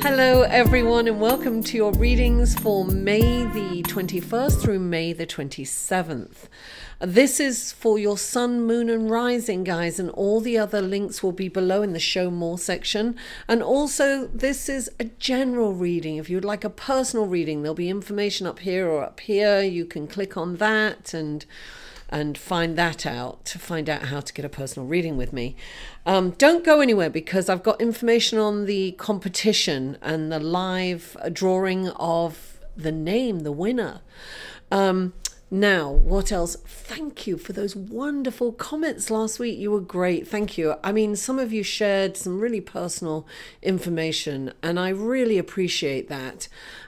Hello everyone and welcome to your readings for May the 21st through May the 27th. This is for your sun, moon and rising, guys, and all the other links will be below in the show more section. And also this is a general reading. If you'd like a personal reading, there'll be information up here or up here. You can click on that and find that out to find out how to get a personal reading with me. Don't go anywhere because I've got information on the competition and the live drawing of the name, the winner. Now, what else? Thank you for those wonderful comments last week. You were great. Thank you. I mean, some of you shared some really personal information and I really appreciate that.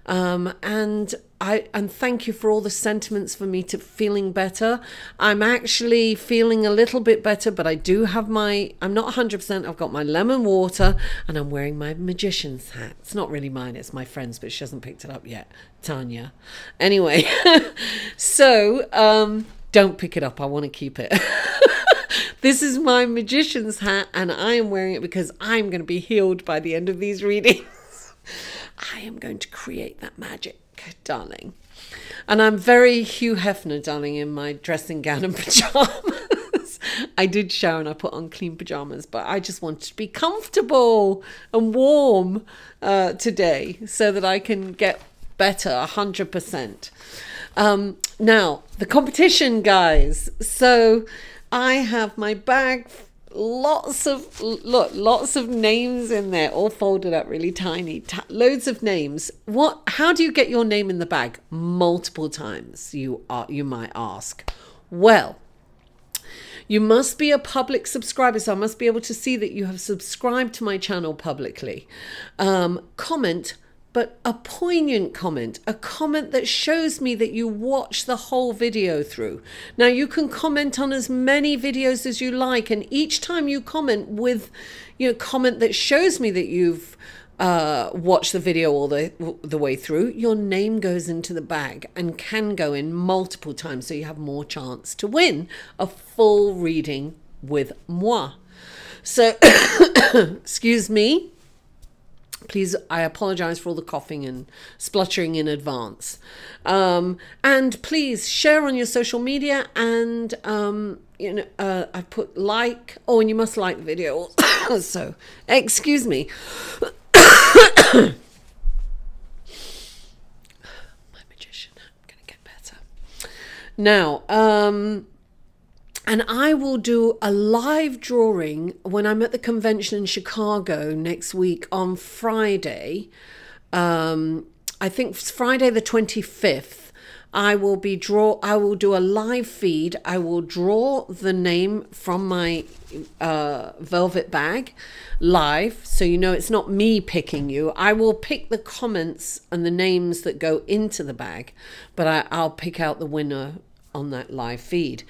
And thank you for all the sentiments for me to feeling better. I'm actually feeling a little bit better, but I do have I'm not 100%. I've got my lemon water and I'm wearing my magician's hat. It's not really mine, it's my friend's, but she hasn't picked it up yet, Tanya. Anyway, so don't pick it up. I want to keep it. This is my magician's hat and I am wearing it because I'm going to be healed by the end of these readings. I am going to create that magic, darling. And I'm very Hugh Hefner, darling, in my dressing gown and pajamas. I did shower and I put on clean pajamas, but I just wanted to be comfortable and warm today so that I can get better 100%. Now, the competition, guys. So I have my bag, lots of names in there, all folded up really tiny, loads of names. How do you get your name in the bag? Multiple times, you might ask. Well, you must be a public subscriber, so I must be able to see that you have subscribed to my channel publicly. Comment, but a poignant comment, a comment that shows me that you watch the whole video through. Now you can comment on as many videos as you like, and each time you comment with, comment that shows me that you've watched the video all the way through, your name goes into the bag and can go in multiple times, so you have more chance to win a full reading with moi. So, excuse me. Please, I apologize for all the coughing and spluttering in advance. And please share on your social media and, I put like, oh, and you must like the video. So, excuse me. My magician, I'm going to get better. Now, and I will do a live drawing when I'm at the convention in Chicago next week on Friday. I think it's Friday the 25th. I will do a live feed. I will draw the name from my velvet bag live. So it's not me picking you. I will pick the comments and the names that go into the bag, but I'll pick out the winner on that live feed.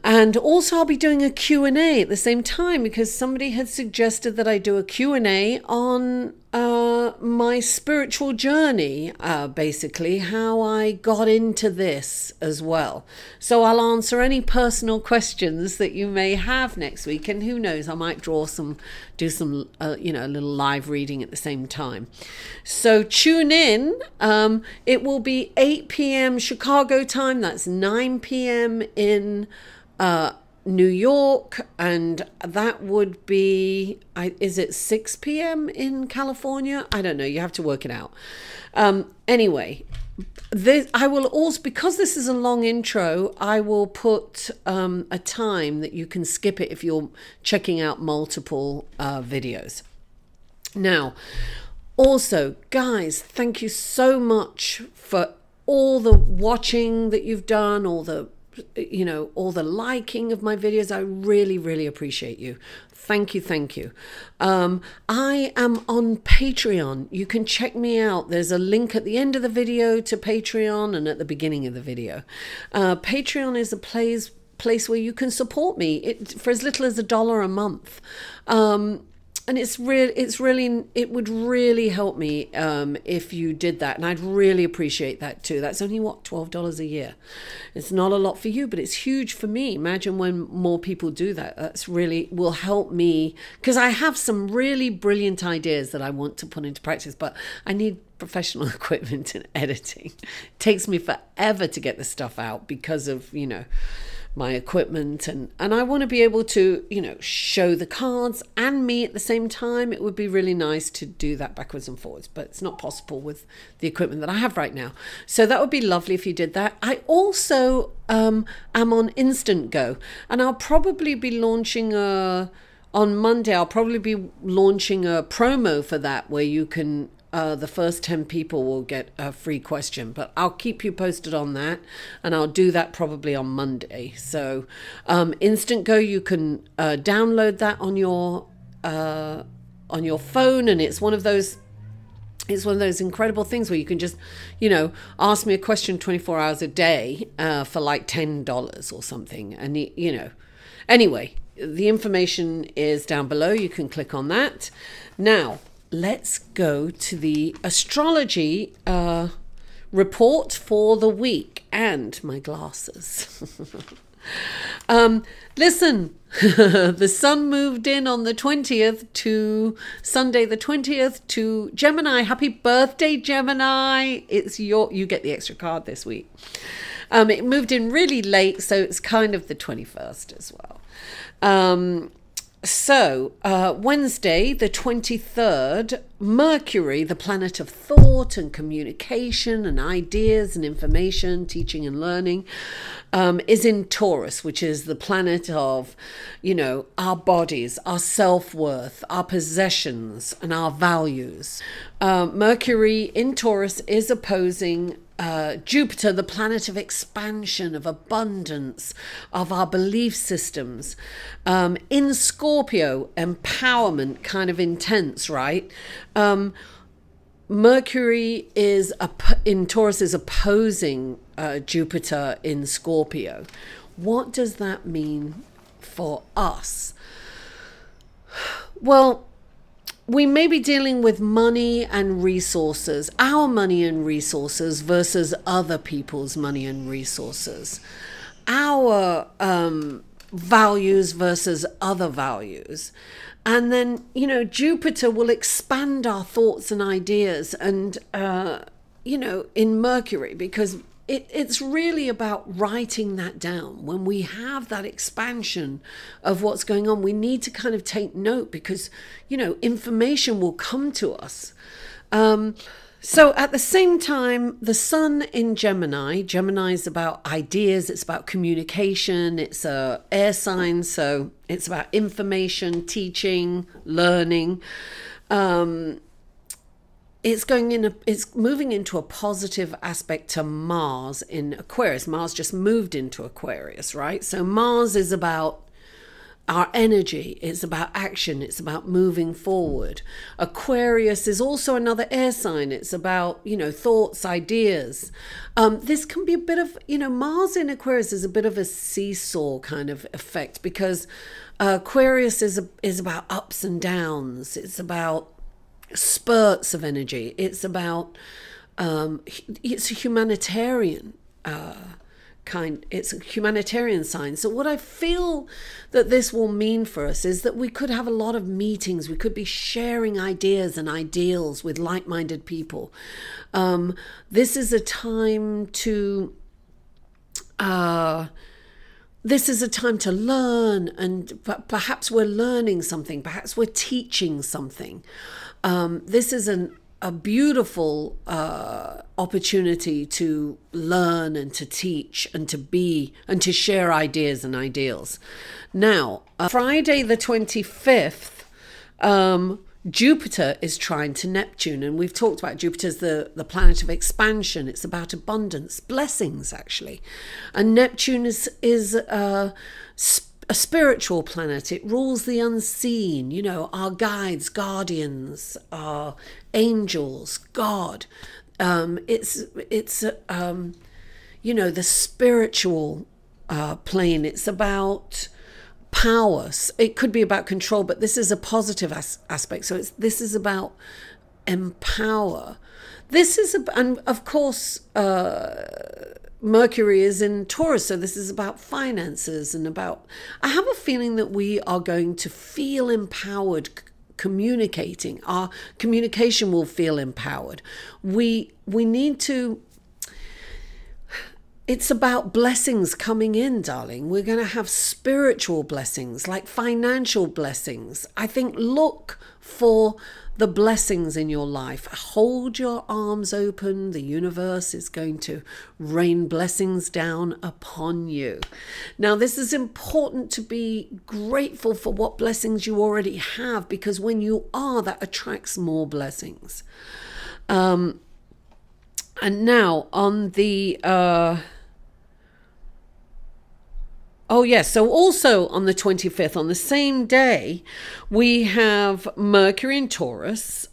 And also I'll be doing a Q&A at the same time because somebody had suggested that I do a Q&A on my spiritual journey, basically how I got into this as well. So I'll answer any personal questions that you may have next week, and who knows, I might do some a little live reading at the same time. So tune in. It will be 8 p.m. Chicago time. That's 9 p.m. in New York, and that would be, is it 6 p.m. in California? I don't know, you have to work it out. Anyway, I will also, because this is a long intro, I will put a time that you can skip it if you're checking out multiple videos. Now, also, guys, thank you so much for all the watching that you've done, all the liking of my videos. I really, really appreciate you. Thank you. Thank you. I am on Patreon. You can check me out. There's a link at the end of the video to Patreon and at the beginning of the video. Patreon is a place where you can support me for as little as $1 a month. and it's really, it would really help me if you did that, and I'd really appreciate that too. That's only what, $12 a year. It's not a lot for you, but it's huge for me. Imagine when more people do that. That's really will help me, because I have some really brilliant ideas that I want to put into practice, but I need professional equipment and editing. It takes me forever to get the stuff out because of, you know, my equipment, and I want to be able to, you know, show the cards and me at the same time. It would be really nice to do that backwards and forwards, but it's not possible with the equipment that I have right now. So that would be lovely if you did that. I also am on Instant Go, and I'll probably be launching on Monday. I'll probably be launching a promo for that where you can the first 10 people will get a free question, but I'll keep you posted on that, and I'll do that probably on Monday. So Instant Go, you can download that on your phone, and it's one of those incredible things where you can just, you know, ask me a question 24 hours a day for like $10 or something. And, you know, anyway, the information is down below. You can click on that. Now, let's go to the astrology report for the week, and my glasses. Listen, the sun moved in on the 20th to Sunday the 20th to Gemini. Happy birthday, Gemini. You get the extra card this week. It moved in really late, so it's kind of the 21st as well. So Wednesday, the 23rd, Mercury, the planet of thought and communication and ideas and information, teaching and learning, is in Taurus, which is the planet of, you know, our bodies, our self-worth, our possessions, and our values. Mercury in Taurus is opposing Jupiter, the planet of expansion, of abundance, of our belief systems. In Scorpio, empowerment, kind of intense, right? Mercury in Taurus is opposing Jupiter in Scorpio. What does that mean for us? Well, we may be dealing with money and resources, our money and resources versus other people's money and resources, our values versus other values. And then, you know, Jupiter will expand our thoughts and ideas, and, you know, in Mercury, because it's really about writing that down. When we have that expansion of what's going on, we need to kind of take note, because, you know, information will come to us. So at the same time, the sun in Gemini is about ideas, it's about communication, it's a air sign, so it's about information, teaching, learning. It's moving into a positive aspect to Mars in Aquarius. Mars just moved into Aquarius, right? So Mars is about our energy, it's about action, it's about moving forward. Aquarius is also another air sign. It's about, you know, thoughts, ideas. This can be a bit of, you know, Mars in Aquarius is a bit of a seesaw kind of effect, because Aquarius is about ups and downs. It's about spurts of energy. It's about it's a humanitarian it's a humanitarian sign. So what I feel that this will mean for us is that we could have a lot of meetings. We could be sharing ideas and ideals with like-minded people. This is a time to learn, and perhaps we're learning something, perhaps we're teaching something. This is a beautiful opportunity to learn and to teach and to be and to share ideas and ideals. Now, Friday the 25th, Jupiter is trine to Neptune, and we've talked about Jupiter's the planet of expansion. It's about abundance, blessings, actually. And Neptune is a spiritual planet. It rules the unseen, you know, our guides, guardians, our angels, God. It's you know, the spiritual plane. It's about power. It could be about control, but this is a positive aspect. So this is about empower. This is, and of course, Mercury is in Taurus, so this is about finances and about, I have a feeling that we are going to feel empowered communicating. Our communication will feel empowered. We need to, it's about blessings coming in, darling. We're going to have spiritual blessings, like financial blessings. I think look for the blessings in your life. Hold your arms open. The universe is going to rain blessings down upon you. Now, this is important to be grateful for what blessings you already have, because when you are, that attracts more blessings. And now on the... Oh, yes. So also on the 25th, on the same day, we have Mercury in Taurus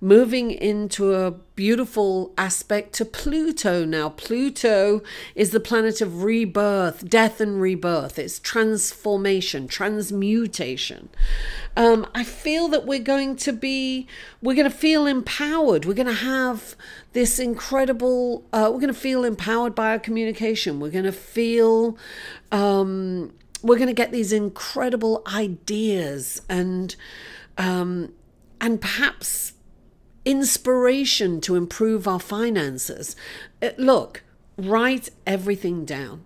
moving into a beautiful aspect to Pluto. Now, Pluto is the planet of rebirth, death and rebirth. It's transformation, transmutation. I feel that we're going to feel empowered. We're going to have this incredible, we're going to feel empowered by our communication. We're going to feel, we're going to get these incredible ideas and perhaps inspiration to improve our finances. Look, write everything down.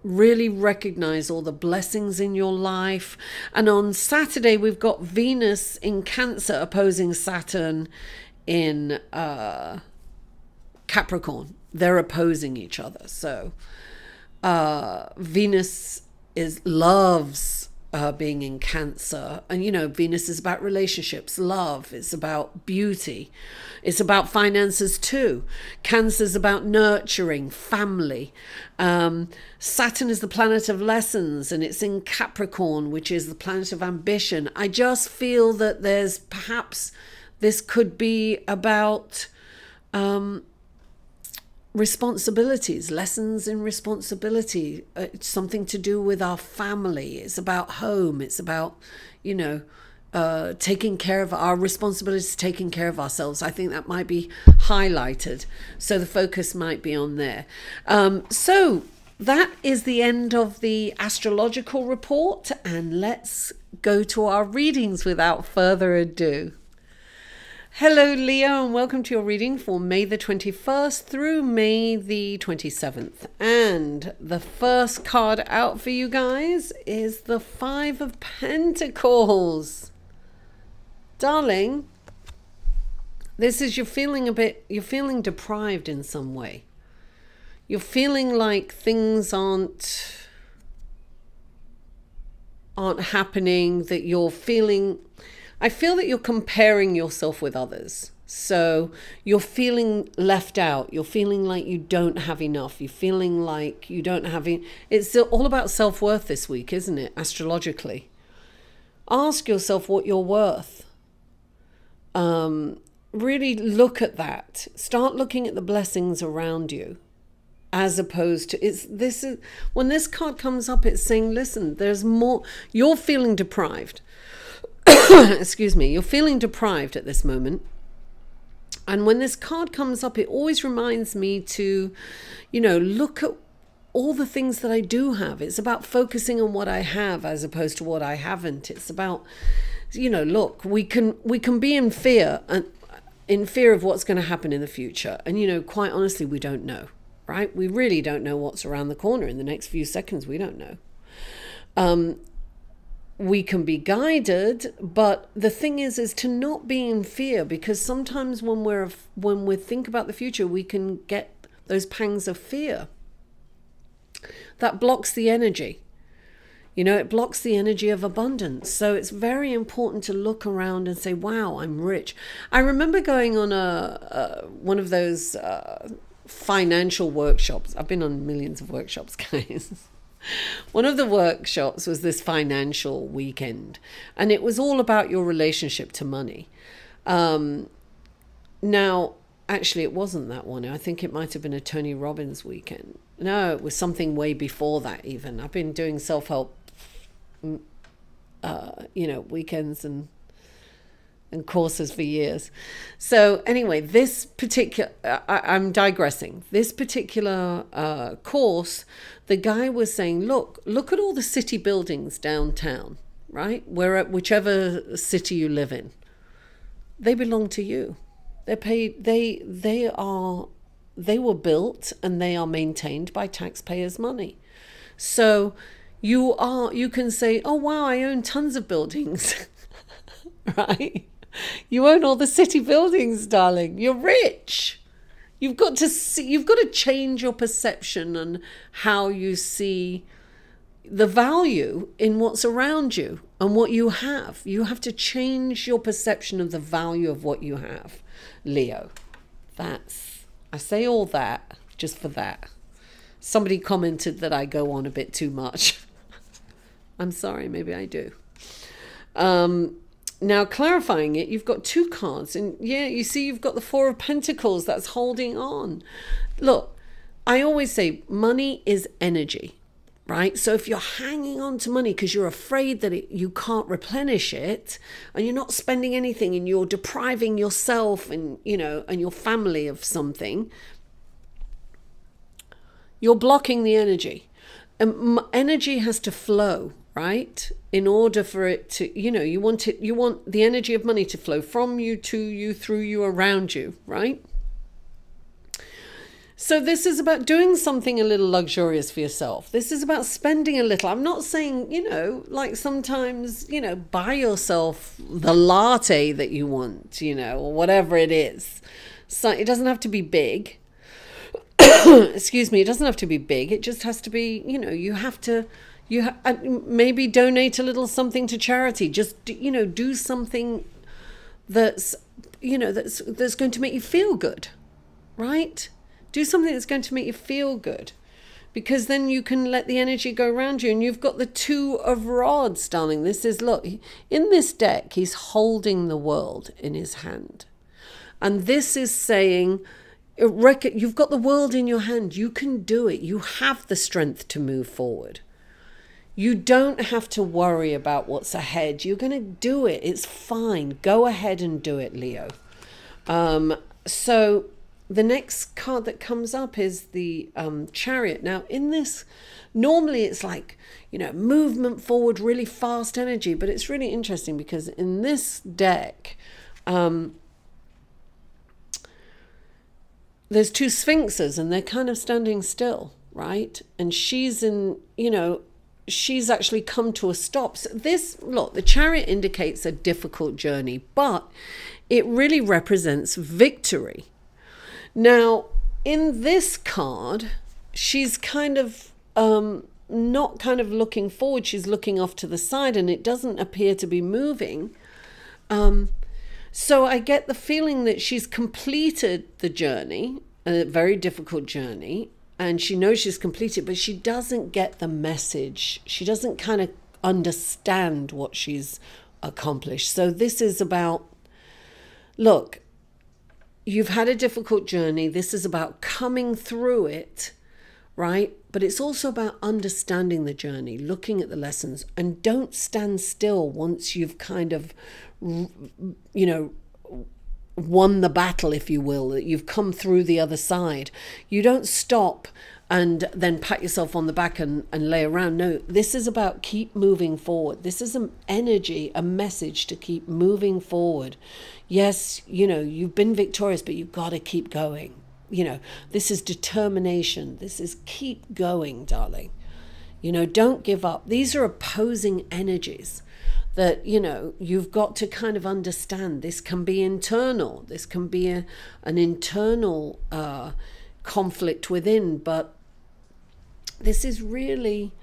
Really recognize all the blessings in your life. And on Saturday, we've got Venus in Cancer opposing Saturn in Capricorn. They're opposing each other. So Venus loves being in Cancer, and Venus is about relationships, love, it's about beauty, it's about finances too. Cancer's about nurturing, family. Saturn is the planet of lessons, and it's in Capricorn, which is the planet of ambition. I just feel that there's perhaps this could be about responsibilities, lessons in responsibility. It's something to do with our family. It's about home. It's about, taking care of our responsibilities, taking care of ourselves. I think that might be highlighted. So the focus might be on there. So that is the end of the astrological report. And let's go to our readings without further ado. Hello, Leo, and welcome to your reading for May the 21st through May the 27th. And the first card out for you guys is the Five of Pentacles. Darling, this is you're feeling deprived in some way. You're feeling like things aren't happening, that you're feeling... I feel that you're comparing yourself with others. So you're feeling left out. You're feeling like you don't have enough. You're feeling like you don't have... It's all about self-worth this week, isn't it? Astrologically. Ask yourself what you're worth. Really look at that. Start looking at the blessings around you. As opposed to... when this card comes up, it's saying, listen, there's more. You're feeling deprived. Excuse me, you're feeling deprived at this moment. And when this card comes up, it always reminds me to, look at all the things that I do have. It's about focusing on what I have as opposed to what I haven't. It's about, look, we can be in fear of what's going to happen in the future. And, quite honestly, we don't know, right? We really don't know what's around the corner in the next few seconds. We don't know. We can be guided, but the thing is to not be in fear, because sometimes when we think about the future, we can get those pangs of fear. That blocks the energy. It blocks the energy of abundance. So it's very important to look around and say, wow, I'm rich. I remember going on one of those financial workshops. I've been on millions of workshops, guys. One of the workshops was this financial weekend, and it was all about your relationship to money. Now, actually, it wasn't that one. I think it might have been a Tony Robbins weekend. No, it was something way before that even. I've been doing self-help weekends and courses for years. So anyway, this particular, I'm digressing. This particular course, the guy was saying, look at all the city buildings downtown, right? Whichever city you live in, they belong to you. They're paid. They were built and they are maintained by taxpayers' money. So you can say, oh wow, I own tons of buildings, right? You own all the city buildings, darling. You're rich. You've got to change your perception and how you see the value in what's around you and what you have. You have to change your perception of the value of what you have, Leo. I say all that just for that. Somebody commented that I go on a bit too much. I'm sorry, maybe I do. Now, clarifying it, you've got 2 cards. And yeah, you see you've got the 4 of Pentacles that's holding on. Look, I always say money is energy, right? So if you're hanging on to money because you're afraid that you can't replenish it and you're not spending anything and you're depriving yourself and, and your family of something, you're blocking the energy. And energy has to flow, right? In order for it to, you want the energy of money to flow from you, to you, through you, around you, right? So this is about doing something a little luxurious for yourself. This is about spending a little. I'm not saying, like sometimes, buy yourself the latte that you want, or whatever it is. So it doesn't have to be big. Excuse me, it doesn't have to be big. It just has to be, you have to, maybe donate a little something to charity. Just, do something that's, that's going to make you feel good, right? Do something that's going to make you feel good, because then you can let the energy go around you. And you've got the 2 of Rods, darling. This is, look, in this deck, he's holding the world in his hand. And this is saying, you've got the world in your hand. You can do it. You have the strength to move forward. You don't have to worry about what's ahead. You're going to do it. It's fine. Go ahead and do it, Leo. So the next card that comes up is the Chariot. Now, in this, normally it's like, movement forward, really fast energy. But it's really interesting because in this deck, there's 2 sphinxes and they're kind of standing still, right? And she's in, she's actually come to a stop. So the Chariot indicates a difficult journey, but it really represents victory. Now, in this card, she's kind of not kind of looking forward. She's looking off to the side and it doesn't appear to be moving. So I get the feeling that she's completed the journey, a very difficult journey, and she knows she's completed, but she doesn't get the message. She doesn't kind of understand what she's accomplished. So this is about, look, you've had a difficult journey. This is about coming through it, right? But it's also about understanding the journey, looking at the lessons, and don't stand still once you've kind of, won the battle, if you will, that you've come through the other side. You don't stop and then pat yourself on the back and lay around. No, this is about keep moving forward. This is an energy, a message to keep moving forward. Yes, you've been victorious, but you've got to keep going. This is determination. This is keep going, darling. Don't give up. These are opposing energies that, you've got to kind of understand. This can be internal. This can be an internal conflict within, but this is really,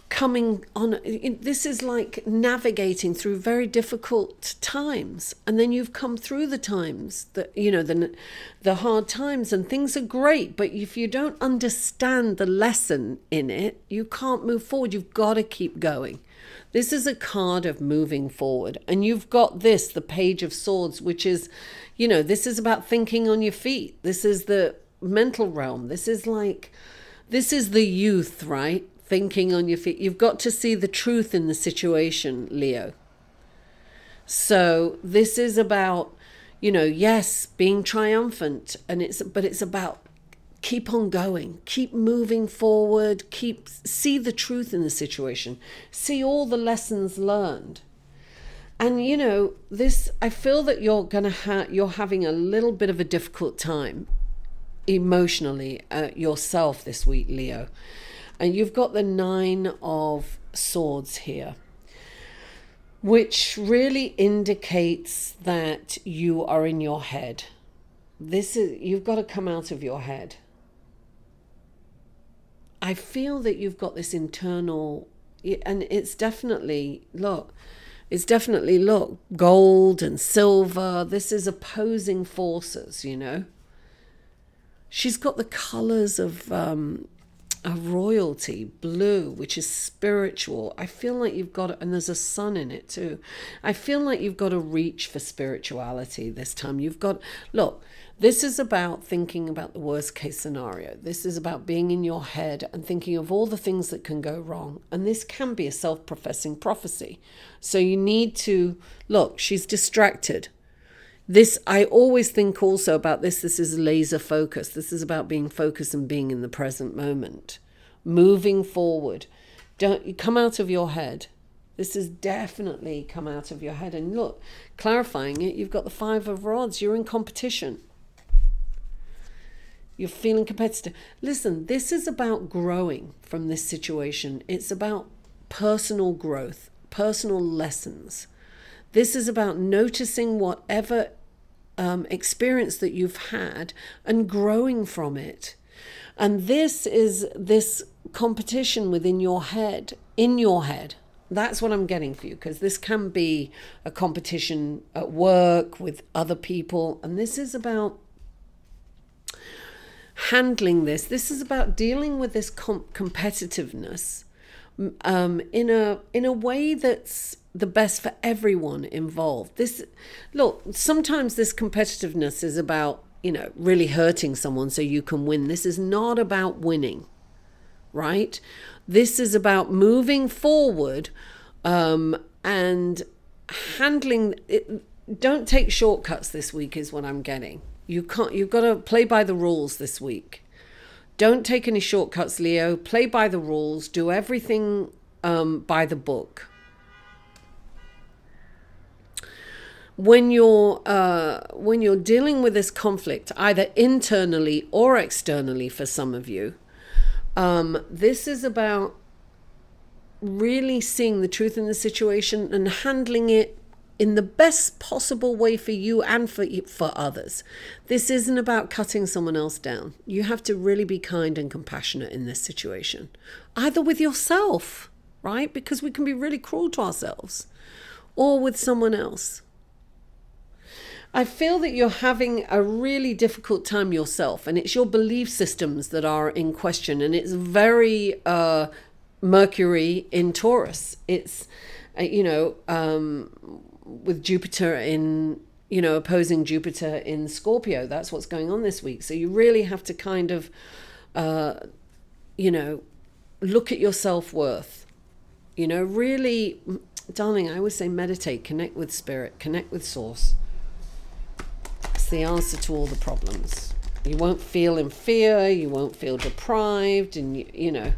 coming on. This is like navigating through very difficult times, and then you've come through the times that, the hard times, and things are great, but if you don't understand the lesson in it, you can't move forward. You've got to keep going. This is a card of moving forward. And you've got this, the Page of Swords, which is, this is about thinking on your feet. This is the mental realm. This is the youth, right? thinking on your feet. You've got to see the truth in the situation, Leo. So this is about, yes, being triumphant, but it's about keep on going, keep moving forward, see the truth in the situation, see all the lessons learned. And this, I feel that you're having a little bit of a difficult time emotionally yourself this week, Leo. And you've got the 9 of Swords here, which really indicates that you are in your head. You've got to come out of your head. I feel that you've got this internal, and it's definitely, look, gold and silver. This is opposing forces, She's got the colors of royalty, blue, which is spiritual. I feel like you've got, and there's a sun in it too. I feel like you've got to reach for spirituality this time. Look, this is about thinking about the worst case scenario. This is about being in your head and thinking of all the things that can go wrong. And this can be a self-professing prophecy. So you need to, look, she's distracted. I always think also about this is laser focus. This is about being focused and being in the present moment. Moving forward. Don't come out of your head. This is definitely come out of your head. And look, clarifying it, you've got the 5 of Rods. You're in competition. You're feeling competitive. Listen, this is about growing from this situation. It's about personal growth, personal lessons. This is about noticing whatever experience that you've had and growing from it. And this is this competition within your head, in your head. That's what I'm getting for you, because this can be a competition at work with other people. And this is about handling this. This is about dealing with this competitiveness in a way that's the best for everyone involved. Sometimes this competitiveness is about, really hurting someone so you can win. This is not about winning, right? This is about moving forward and handling it. Don't take shortcuts this week is what I'm getting. You've got to play by the rules this week. Don't take any shortcuts, Leo. Play by the rules. Do everything by the book. When you're dealing with this conflict, either internally or externally for some of you, this is about really seeing the truth in the situation and handling it in the best possible way for you and for others. This isn't about cutting someone else down. You have to really be kind and compassionate in this situation, either with yourself, right? Because we can be really cruel to ourselves, or with someone else. I feel that you're having a really difficult time yourself, and it's your belief systems that are in question, and it's very Mercury in Taurus. It's, with Jupiter in, opposing Jupiter in Scorpio. That's what's going on this week. So you really have to kind of, look at your self-worth. Really, darling, I always say meditate, connect with spirit, connect with source. It's the answer to all the problems. You won't feel in fear, you won't feel deprived, and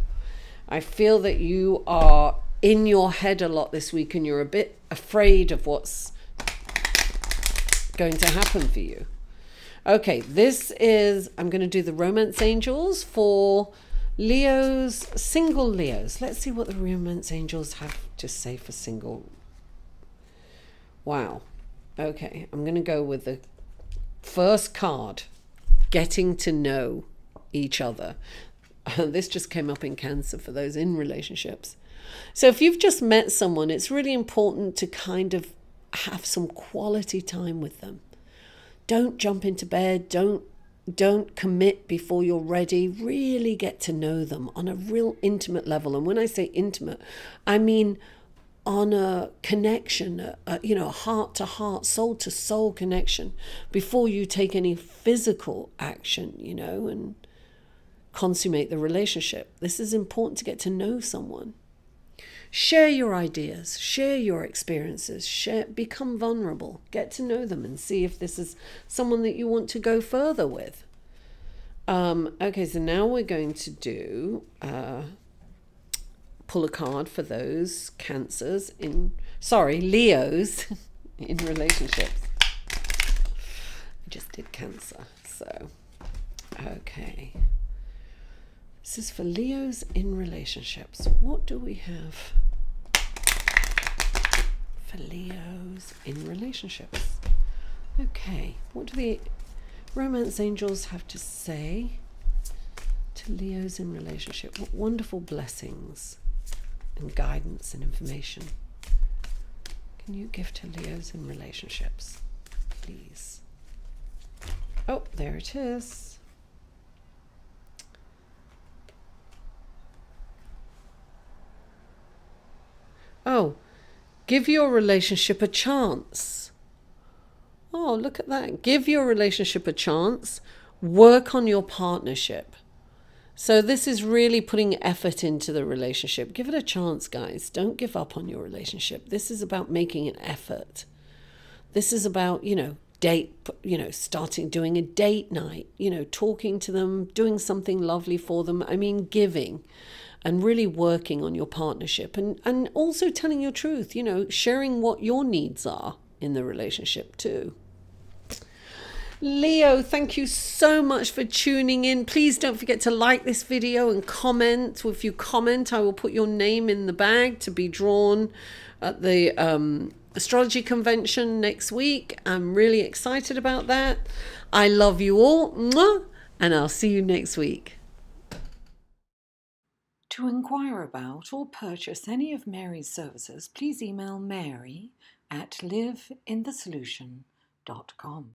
I feel that you are in your head a lot this week, and you're a bit afraid of what's going to happen for you. Okay, I'm going to do the romance angels for Leos, single Leos. Let's see what the romance angels have to say for single. Wow. Okay, I'm going to go with the first card, getting to know each other. This just came up in Cancer for those in relationships. So if you've just met someone, it's really important to kind of have some quality time with them. Don't jump into bed. Don't commit before you're ready. Really get to know them on a real intimate level. And when I say intimate, I mean on a connection, a heart-to-heart, soul-to-soul connection before you take any physical action, and consummate the relationship. This is important to get to know someone. Share your ideas, share your experiences, become vulnerable, get to know them and see if this is someone that you want to go further with. Okay, so now we're going to do pull a card for those Leos in relationships. I just did Cancer, so okay. This is for Leos in relationships. What do we have for Leos in relationships? Okay, what do the romance angels have to say to Leos in relationship? What wonderful blessings and guidance and information can you give to Leos in relationships, please? Oh, there it is. Oh, give your relationship a chance. Oh, look at that. Give your relationship a chance. Work on your partnership. So this is really putting effort into the relationship. Give it a chance, guys. Don't give up on your relationship. This is about making an effort. This is about, doing a date night, talking to them, doing something lovely for them. I mean, giving. And really working on your partnership and also telling your truth, sharing what your needs are in the relationship too. Leo, thank you so much for tuning in. Please don't forget to like this video and comment. If you comment, I will put your name in the bag to be drawn at the astrology convention next week. I'm really excited about that. I love you all, and I'll see you next week. To inquire about or purchase any of Mary's services, please email Mary at liveinthesolution.com.